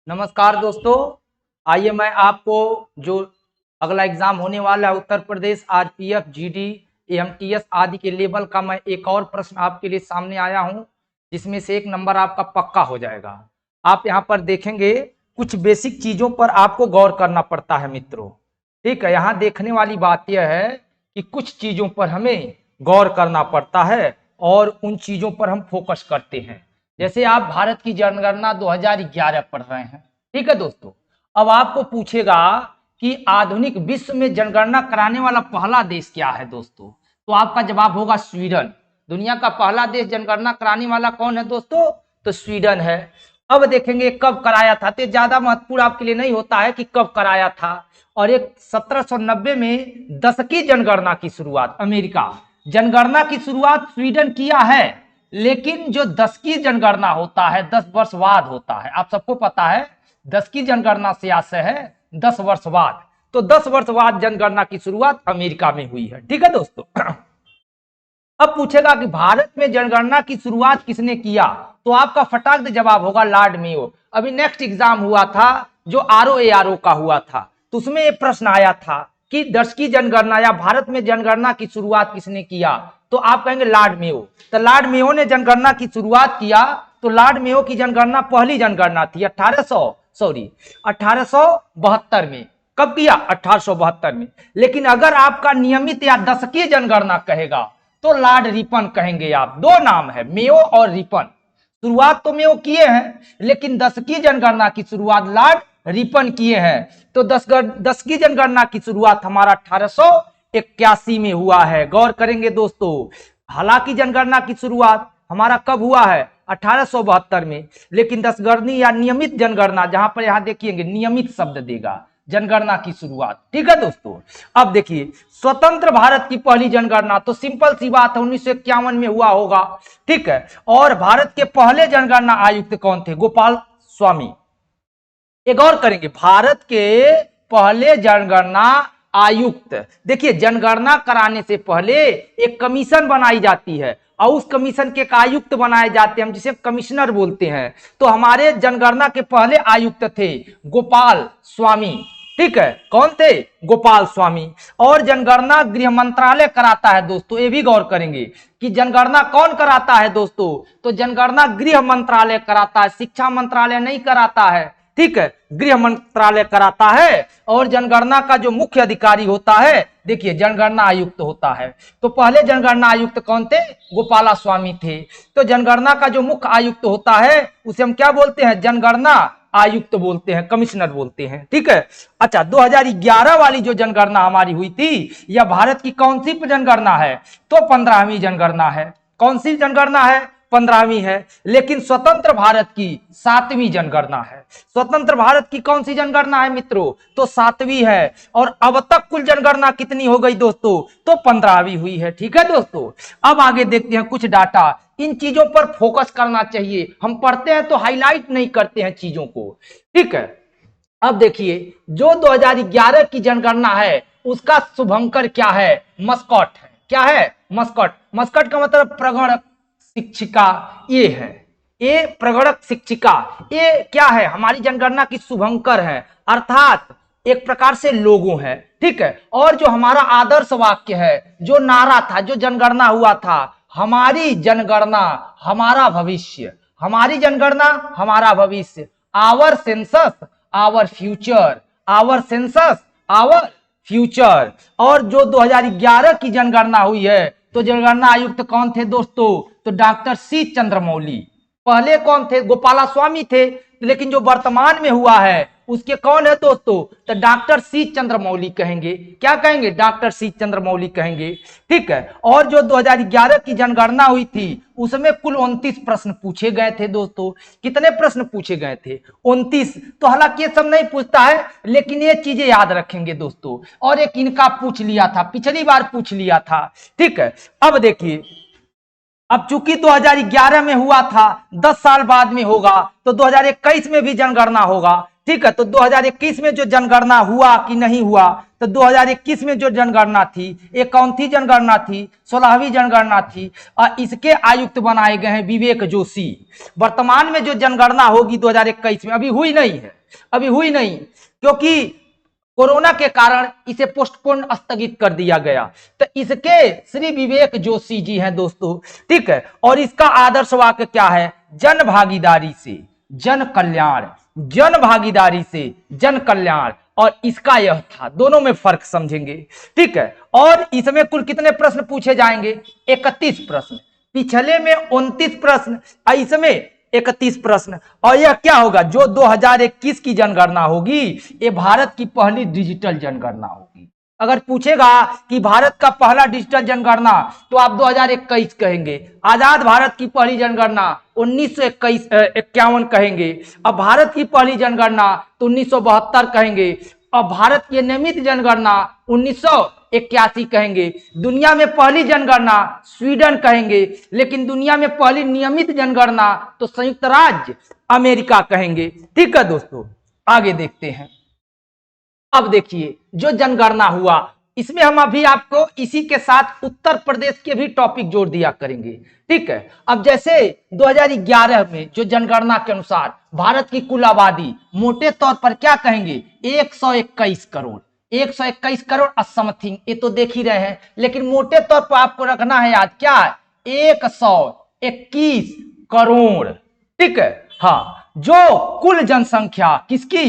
नमस्कार दोस्तों। आइए मैं आपको जो अगला एग्जाम होने वाला है Uttar Pradesh RPF GD AMTS आदि के लेवल का मैं एक और प्रश्न आपके लिए सामने आया हूं, जिसमें से एक नंबर आपका पक्का हो जाएगा। आप यहां पर देखेंगे कुछ बेसिक चीजों पर आपको गौर करना पड़ता है मित्रों। ठीक है, यहां देखने वाली बात यह है कि कुछ चीजों पर हमें गौर करना पड़ता है और उन चीजों पर हम फोकस करते हैं। जैसे आप भारत की जनगणना 2011 पढ़ रहे हैं, ठीक है दोस्तों। अब आपको पूछेगा कि आधुनिक विश्व में जनगणना कराने वाला पहला देश क्या है दोस्तों, तो आपका जवाब होगा स्वीडन। दुनिया का पहला देश जनगणना कराने वाला कौन है दोस्तों, तो स्वीडन है। अब देखेंगे कब कराया था, तो ज्यादा महत्वपूर्ण आपके लिए नहीं होता है कि कब कराया था। और एक 1790 में दशकीय जनगणना की शुरुआत अमेरिका, जनगणना की शुरुआत स्वीडन किया है, लेकिन जो दशकीय जनगणना होता है 10 वर्ष बाद होता है। आप सबको पता है दशकीय जनगणना से आशय है 10 वर्ष बाद, तो 10 वर्ष बाद जनगणना की शुरुआत अमेरिका में हुई है। ठीक है दोस्तों। अब पूछेगा कि भारत में जनगणना की शुरुआत किसने किया, तो आपका फटाक जवाब होगा लॉर्ड मेयो। अभी नेक्स्ट एग्जाम हुआ था जो आरओ का हुआ था, तो उसमें यह प्रश्न आया था कि दशकीय जनगणना या भारत में जनगणना की शुरुआत किसने किया, तो आप कहेंगे लॉर्ड मेयो। तो लॉर्ड मेयो ने जनगणना की शुरुआत किया, तो लॉर्ड मेयो की जनगणना पहली जनगणना थी 1872 में। कब किया, 1872 में। लेकिन अगर आपका नियमित या दशकीय जनगणना कहेगा तो लॉर्ड रिपन कहेंगे आप। दो नाम है, मेयो और रिपन। शुरुआत तो मेयो किए हैं, लेकिन दशकीय जनगणना की शुरुआत लॉर्ड रिपन किए हैं। तो दशकीय जनगणना की शुरुआत हमारा 1881 में हुआ है। गौर करेंगे दोस्तों, हालांकि जनगणना की शुरुआत हमारा कब हुआ है, 1872 में, लेकिन दशगणनी या नियमित जनगणना, जहां पर यहां देखिएंगे नियमित शब्द देगा, जनगणना की शुरुआत। ठीक है दोस्तों। अब देखिए स्वतंत्र भारत की पहली जनगणना, तो सिंपल सी बात है 1951 में हुआ होगा। ठीक है। और भारत के पहले जनगणना आयुक्त कौन थे, गोपाल स्वामी। एक और करेंगे, भारत के पहले जनगणना आयुक्त, देखिए जनगणना कराने से पहले एक कमीशन बनाई जाती है और उस कमीशन के आयुक्त बनाए जाते हैं, हम जिसे कमिश्नर बोलते हैं। तो हमारे जनगणना के पहले आयुक्त थे गोपाल स्वामी। ठीक है, कौन थे, गोपाल स्वामी। और जनगणना गृह मंत्रालय कराता है दोस्तों, ये भी गौर करेंगे कि जनगणना कौन कराता है दोस्तों, तो जनगणना गृह मंत्रालय कराता है, शिक्षा मंत्रालय नहीं कराता है। ठीक है, गृह मंत्रालय कराता है। और जनगणना का जो मुख्य अधिकारी होता है, देखिए जनगणना आयुक्त होता है। तो पहले जनगणना आयुक्त कौन थे, गोपाला स्वामी थे। तो जनगणना का जो मुख्य आयुक्त होता है उसे हम क्या बोलते हैं, जनगणना आयुक्त बोलते हैं, कमिश्नर बोलते हैं। ठीक है। अच्छा, 2011 वाली जो जनगणना हमारी हुई थी, यह भारत की कौन सी जनगणना है, तो 15वीं जनगणना है। कौन सी जनगणना है, 15वीं है। लेकिन स्वतंत्र भारत की 7वीं जनगणना है। स्वतंत्र भारत की कौन सी जनगणना है मित्रों, तो 7वीं है। और अब तक कुल जनगणना कितनी हो गई दोस्तों, तो 15वीं हुई है। ठीक है दोस्तों। अब आगे देखते हैं कुछ डाटा, इन चीजों पर फोकस करना चाहिए। हम पढ़ते हैं तो हाईलाइट नहीं करते हैं चीजों को। ठीक है। अब देखिए जो 2011 की जनगणना है उसका शुभंकर क्या है, मस्कॉट है। क्या है, मस्कॉट। मस्कॉट का मतलब प्रगणक शिक्षिका, ये है, ये प्रगणक शिक्षिका, ये क्या है, हमारी जनगणना की शुभंकर है, अर्थात एक प्रकार से लोगो है। ठीक है। और जो हमारा आदर्श वाक्य है, जो नारा था, जो जनगणना हुआ था, हमारी जनगणना हमारा भविष्य, हमारी जनगणना हमारा भविष्य, our census our future, our census our future. और जो 2011 की जनगणना हुई है, तो जनगणना आयुक्त कौन थे दोस्तों, तो डॉक्टर सी चंद्रमौली। पहले कौन थे, गोपाला स्वामी थे, लेकिन जो वर्तमान में हुआ है उसके कौन है दोस्तों, तो डॉक्टर सी चंद्रमौली कहेंगे। क्या कहेंगे, डॉक्टर सी चंद्रमौली कहेंगे। ठीक है। और जो 2011 की जनगणना हुई थी उसमें कुल 29 प्रश्न पूछे गए थे दोस्तों। कितने प्रश्न पूछे गए थे, 29। तो हालांकि ये सब नहीं पूछता है, लेकिन ये चीजें याद रखेंगे दोस्तों। और एक इनका पूछ लिया था, पिछली बार पूछ लिया था। ठीक है। अब देखिए, अब चूंकि 2011 में हुआ था, 10 साल बाद में होगा, तो 2021 में भी जनगणना होगा। ठीक है। तो 2021 में जो जनगणना हुआ कि नहीं हुआ, तो 2021 में जो जनगणना थी, 51वीं जनगणना थी, 16वीं जनगणना थी, और इसके आयुक्त बनाए गए हैं विवेक जोशी। वर्तमान में जो जनगणना होगी 2021 में, अभी हुई नहीं है, अभी हुई नहीं, क्योंकि कोरोना के कारण इसे पोस्टपोन स्थगित कर दिया गया। तो इसके श्री विवेक जोशी जी हैं दोस्तों, ठीक है। और इसका आदर्श वाक्य क्या है? जन भागीदारी से जन कल्याण, जन भागीदारी से जन कल्याण। और इसका यह था, दोनों में फर्क समझेंगे, ठीक है। और इसमें कुल कितने प्रश्न पूछे जाएंगे? 31 प्रश्न। पिछले में 29 प्रश्न, इसमें 31 प्रश्न। और यह क्या होगा? जो 2021 की जनगणना होगी, ये भारत की पहली डिजिटल जनगणना होगी। अगर पूछेगा कि भारत का पहला डिजिटल जनगणना, तो आप 2021 कहेंगे। आजाद भारत की पहली जनगणना 1951 कहेंगे। अब भारत की पहली जनगणना तो 1972 कहेंगे। और भारत की नियमित जनगणना 1981 कहेंगे। दुनिया में पहली जनगणना स्वीडन कहेंगे, लेकिन दुनिया में पहली नियमित जनगणना तो संयुक्त राज्य अमेरिका कहेंगे। ठीक है दोस्तों, आगे देखते हैं। अब देखिए, जो जनगणना हुआ, इसमें हम अभी आपको इसी के साथ उत्तर प्रदेश के भी टॉपिक जोड़ दिया करेंगे, ठीक है। अब जैसे 2011 में जो जनगणना के अनुसार भारत की कुल आबादी मोटे तौर पर क्या कहेंगे? 121 करोड़, 121 करोड़ समथिंग, ये तो देख ही रहे हैं। लेकिन मोटे तौर पर आपको रखना है याद, क्या? 121 करोड़, ठीक है। हाँ, जो कुल जनसंख्या किसकी?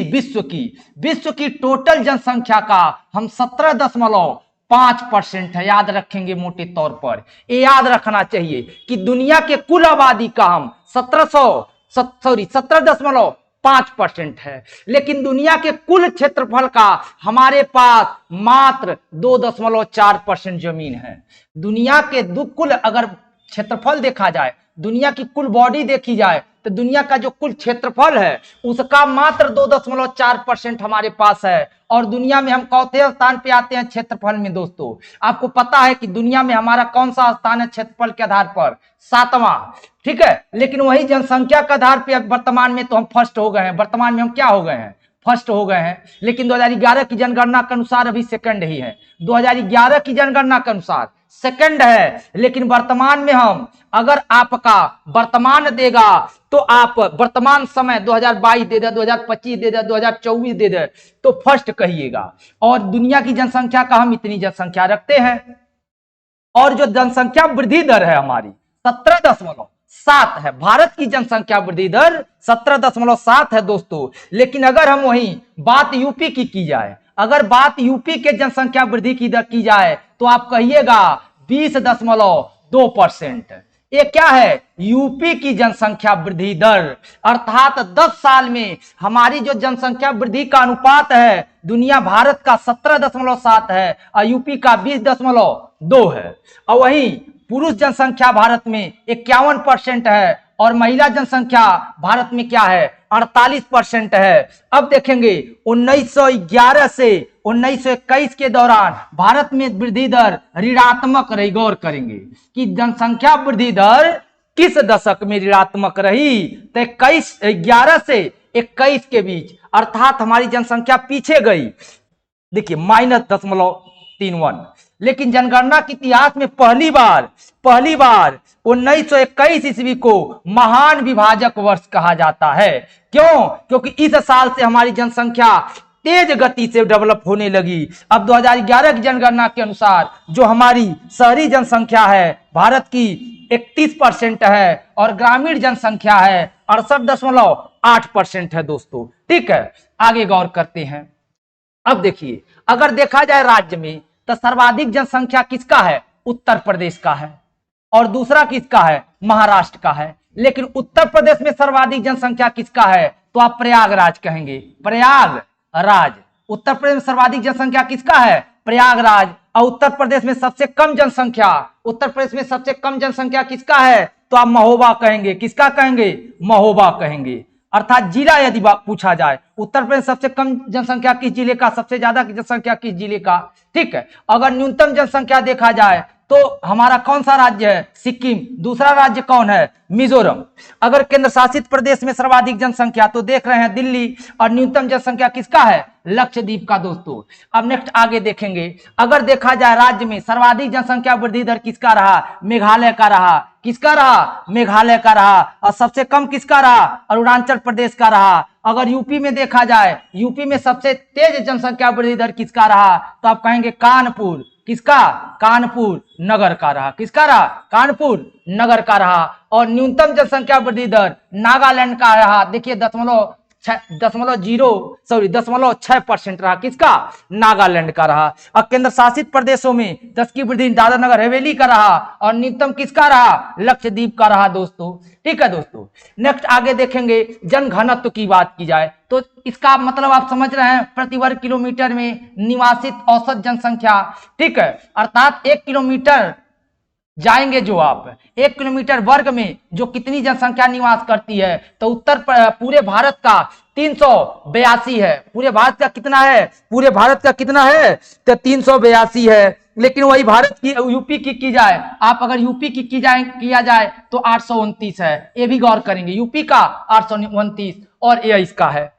विश्व की टोटल जनसंख्या का हम 17.5% है, याद रखेंगे मोटे तौर पर। ये याद रखना चाहिए कि दुनिया के कुल आबादी का हम 17.5% है, लेकिन दुनिया के कुल क्षेत्रफल का हमारे पास मात्र 2.4% जमीन है। दुनिया के कुल अगर क्षेत्रफल देखा जाए, दुनिया की कुल बॉडी देखी जाए, तो दुनिया का जो कुल क्षेत्रफल है उसका मात्र 2.4% हमारे पास है। और दुनिया में हम चौथे स्थान पे आते हैं क्षेत्रफल में दोस्तों। आपको पता है कि दुनिया में हमारा कौन सा स्थान है क्षेत्रफल के आधार पर? 7वां, ठीक है। लेकिन वही जनसंख्या के आधार पर वर्तमान में तो हम फर्स्ट हो गए हैं। वर्तमान में हम क्या हो गए हैं? फर्स्ट हो गए हैं। लेकिन 2011 की जनगणना के अनुसार अभी सेकंड ही है। 2011 की जनगणना के अनुसार सेकंड है, लेकिन वर्तमान में हम, अगर आपका वर्तमान देगा तो आप वर्तमान समय 2022 दे दे, 2025 दे दे, 2024 दे दे, तो फर्स्ट कहिएगा। और दुनिया की जनसंख्या का हम इतनी जनसंख्या रखते हैं। और जो जनसंख्या वृद्धि दर है हमारी 17.7 है। भारत की जनसंख्या वृद्धि दर 17.7 है दोस्तों। लेकिन अगर हम वही बात यूपी की जाए, अगर बात यूपी के जनसंख्या वृद्धि की दर की जाए, तो आप कहिएगा 20.2%। ये क्या है? यूपी की जनसंख्या वृद्धि दर। अर्थात 10 साल में हमारी जो जनसंख्या वृद्धि का अनुपात है, दुनिया भारत का 17.7 है और यूपी का 20.2 है। और वहीं पुरुष जनसंख्या भारत में 51% है और महिला जनसंख्या भारत में क्या है? 48% है। अब देखेंगे 1911 से 1921 के दौरान भारत में वृद्धि दर ऋणात्मक रही। गौर करेंगे कि जनसंख्या वृद्धि दर किस दशक में ऋणात्मक रही? तो 11 से 21 के बीच, अर्थात हमारी जनसंख्या पीछे गई। देखिए -0.31। लेकिन जनगणना के इतिहास में पहली बार 1921 ईस्वी को महान विभाजक वर्ष कहा जाता है। क्यों? क्योंकि इस साल से हमारी जनसंख्या तेज गति से डेवलप होने लगी। अब 2011 की जनगणना के अनुसार जो हमारी शहरी जनसंख्या है भारत की 31% है और ग्रामीण जनसंख्या है 68.8% है दोस्तों। ठीक है, आगे गौर करते हैं। अब देखिए, अगर देखा जाए राज्य में, तो सर्वाधिक जनसंख्या किसका है? उत्तर प्रदेश का है। और दूसरा किसका है? महाराष्ट्र का है। लेकिन उत्तर प्रदेश में सर्वाधिक जनसंख्या किसका है? तो आप प्रयागराज कहेंगे। प्रयागराज। उत्तर प्रदेश में सर्वाधिक जनसंख्या किसका है? प्रयागराज। और उत्तर प्रदेश में सबसे कम जनसंख्या किसका है? तो आप महोबा कहेंगे। किसका कहेंगे? महोबा कहेंगे। अर्थात जिला यदि पूछा जाए, उत्तर प्रदेश सबसे कम जनसंख्या किस जिले का, सबसे ज्यादा जनसंख्या किस जिले का? ठीक है। अगर न्यूनतम जनसंख्या देखा जाए तो हमारा कौन सा राज्य है? सिक्किम। दूसरा राज्य कौन है? मिजोरम। अगर केंद्र शासित प्रदेश में सर्वाधिक जनसंख्या तो देख रहे हैं दिल्ली, और न्यूनतम जनसंख्या किसका है? लक्षद्वीप का दोस्तों। अब नेक्स्ट आगे देखेंगे, अगर देखा जाए राज्य में सर्वाधिक जनसंख्या वृद्धि दर किसका रहा? मेघालय का रहा। किसका रहा? मेघालय का रहा। और सबसे कम किसका रहा? अरुणाचल प्रदेश का रहा। अगर यूपी में देखा जाए, यूपी में सबसे तेज जनसंख्या वृद्धि दर किसका रहा? तो आप कहेंगे कानपुर। किसका? कानपुर नगर का रहा। किसका रहा? कानपुर नगर का रहा। और न्यूनतम जनसंख्या वृद्धि दर नागालैंड का रहा। देखिए 0.6% रहा। किसका? नागालैंड का रहा। और केंद्र शासित प्रदेशों में 10 की वृद्धि दादरा नगर हवेली का रहा, और न्यूनतम किसका रहा? लक्षद्वीप का रहा दोस्तों। ठीक है दोस्तों। नेक्स्ट आगे देखेंगे, जनघनत्व की बात की जाए तो इसका मतलब आप समझ रहे हैं, प्रति वर्ग किलोमीटर में निवासित औसत जनसंख्या। ठीक है, अर्थात 1 किलोमीटर जाएंगे जो आप 1 किलोमीटर वर्ग में जो कितनी जनसंख्या निवास करती है, तो पूरे भारत का 382 है। पूरे भारत का कितना है? पूरे भारत का कितना है? तो 382 है। लेकिन वही भारत की यूपी की जाए, आप अगर यूपी की किया जाए तो 829 है। ये भी गौर करेंगे, यूपी का 829 और ये इसका है।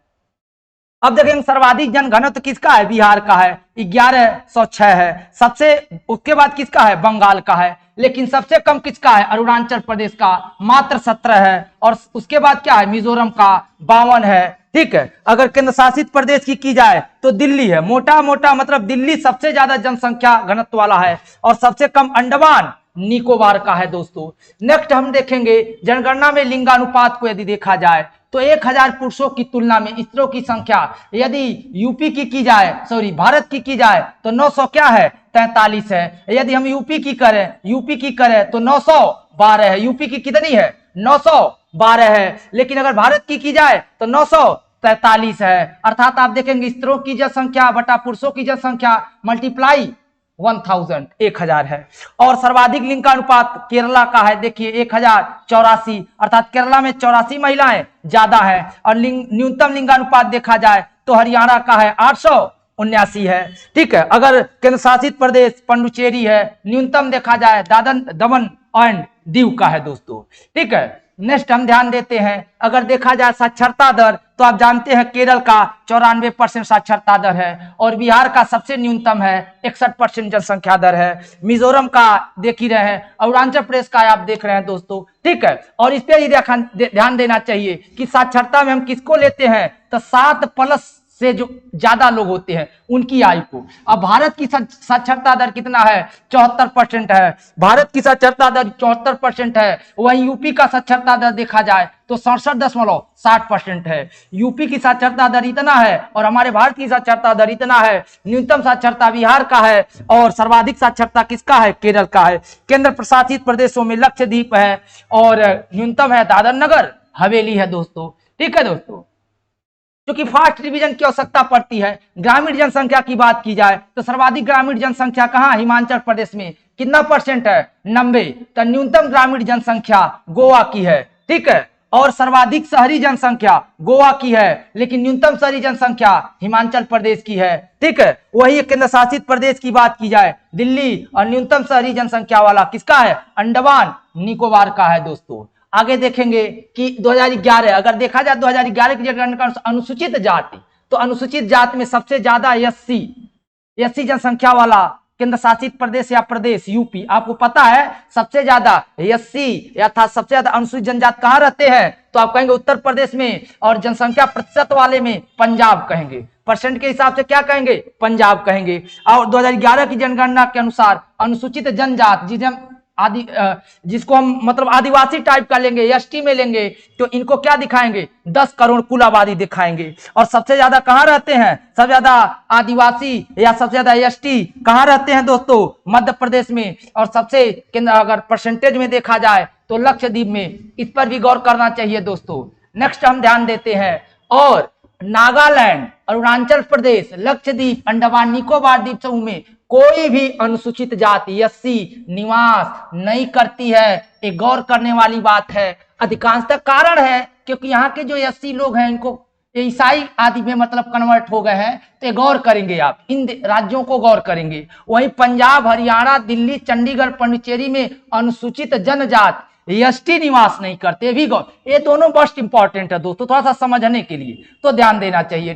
अब देखेंगे सर्वाधिक जनघनत्व किसका है? बिहार का है, 1106 है। सबसे उसके बाद किसका है? बंगाल का है। लेकिन सबसे कम किसका है? अरुणाचल प्रदेश का, मात्र 17 है। और उसके बाद क्या है? मिजोरम का 52 है। ठीक है, अगर केंद्र शासित प्रदेश की जाए तो दिल्ली है। मोटा मोटा मतलब दिल्ली सबसे ज्यादा जनसंख्या घनत्व वाला है, और सबसे कम अंडमान निकोबार का है दोस्तों। नेक्स्ट हम देखेंगे जनगणना में लिंगानुपात को यदि देखा जाए तो 1000 पुरुषों की तुलना में स्त्रियों की संख्या यदि यूपी की जाए, सॉरी भारत की जाए तो 900 क्या है? 43 है। यदि हम यूपी की करें तो 912 है। यूपी की कितनी है? 912 है। लेकिन अगर भारत की जाए तो 943 है। अर्थात आप देखेंगे स्त्रियों की जनसंख्या बटा पुरुषों की जनसंख्या मल्टीप्लाई 1000 है। और सर्वाधिक लिंग का अनुपात केरला का है, देखिए 1084, अर्थात केरला में 84 महिलाएं ज्यादा है। और न्यूनतम लिंगानुपात देखा जाए तो हरियाणा का है 879 है। ठीक है, अगर केंद्र शासित प्रदेश पंडुचेरी है, न्यूनतम देखा जाए दमन एंड दीव का है दोस्तों। ठीक है, नेक्स्ट हम ध्यान देते हैं, अगर देखा जाए साक्षरता दर तो आप जानते हैं केरल का 94% साक्षरता दर है, और बिहार का सबसे न्यूनतम है 61% जनसंख्या दर है। मिजोरम का देख ही रहे हैं, अरुणाचल प्रदेश का आप देख रहे हैं दोस्तों। ठीक है, और इस पर ध्यान देना चाहिए कि साक्षरता में हम किसको लेते हैं? तो 7+ से जो ज्यादा लोग होते हैं उनकी आयु को। अब भारत की साक्षरता दर कितना है? 74% है। भारत की साक्षरता दर 74% है। वहीं यूपी का साक्षरता दर देखा जाए तो 67.60% है। यूपी की साक्षरता दर इतना है और हमारे भारत की साक्षरता दर इतना है। न्यूनतम साक्षरता बिहार का है और सर्वाधिक साक्षरता किसका है? केरल का है। केंद्र प्रशासित प्रदेशों में लक्षद्वीप है और न्यूनतम है दादर नगर हवेली है दोस्तों। ठीक है दोस्तों, क्योंकि फास्ट रिवीजन की आवश्यकता पड़ती है। ग्रामीण जनसंख्या की बात की जाए तो सर्वाधिक ग्रामीण जनसंख्या कहां? हिमाचल प्रदेश में। कितना परसेंट है? 90। तो न्यूनतम ग्रामीण जनसंख्या गोवा की है। ठीक है, और सर्वाधिक शहरी जनसंख्या गोवा की है, लेकिन न्यूनतम शहरी जनसंख्या हिमाचल प्रदेश की है। ठीक है, वही केंद्र शासित प्रदेश की बात की जाए दिल्ली, और न्यूनतम शहरी जनसंख्या वाला किसका है? अंडमान निकोबार का है दोस्तों। आगे देखेंगे कि 2011 अगर देखा जाए 2011 की जनगणना अनुसूचित जाति, तो अनुसूचित जाति में सबसे ज्यादा एससी जनसंख्या वाला केंद्र शासित प्रदेश या प्रदेश यूपी। आपको पता है सबसे ज्यादा एससी या था सबसे ज्यादा अनुसूचित जनजाति कहां रहते हैं? तो आप कहेंगे उत्तर प्रदेश में, और जनसंख्या प्रतिशत वाले में पंजाब कहेंगे। परसेंट के हिसाब से क्या कहेंगे? पंजाब कहेंगे। और 2011 की जनगणना के अनुसार अनुसूचित जनजाति जिसको हम मतलब आदिवासी टाइप का लेंगे, एसटी में लेंगे, तो इनको क्या दिखाएंगे? 10 करोड़ कुल आबादी दिखाएंगे। और सबसे ज्यादा कहां रहते हैं? सबसे ज्यादा आदिवासी या सबसे ज्यादा एसटी कहां रहते हैं दोस्तों? मध्य प्रदेश में। और सबसे अगर परसेंटेज में देखा जाए तो लक्षद्वीप में। इस पर भी गौर करना चाहिए दोस्तों। नेक्स्ट हम ध्यान देते हैं, और नागालैंड, अरुणाचल प्रदेश, लक्षद्वीप, अंडमान निकोबार द्वीप समूह में कोई भी अनुसूचित जाति एससी निवास नहीं करती है। एक गौर करने वाली बात है। अधिकांशतः कारण है क्योंकि यहाँ के जो एससी लोग हैं इनको ये ईसाई आदि में मतलब कन्वर्ट हो गए हैं, तो ये गौर करेंगे आप, इन राज्यों को गौर करेंगे। वहीं पंजाब, हरियाणा, दिल्ली, चंडीगढ़, पुडुचेरी में अनुसूचित जनजाति एसटी निवास नहीं करते, भी गौर, ये दोनों मोस्ट इंपॉर्टेंट है दोस्तों, थोड़ा सा समझने के लिए तो ध्यान देना चाहिए।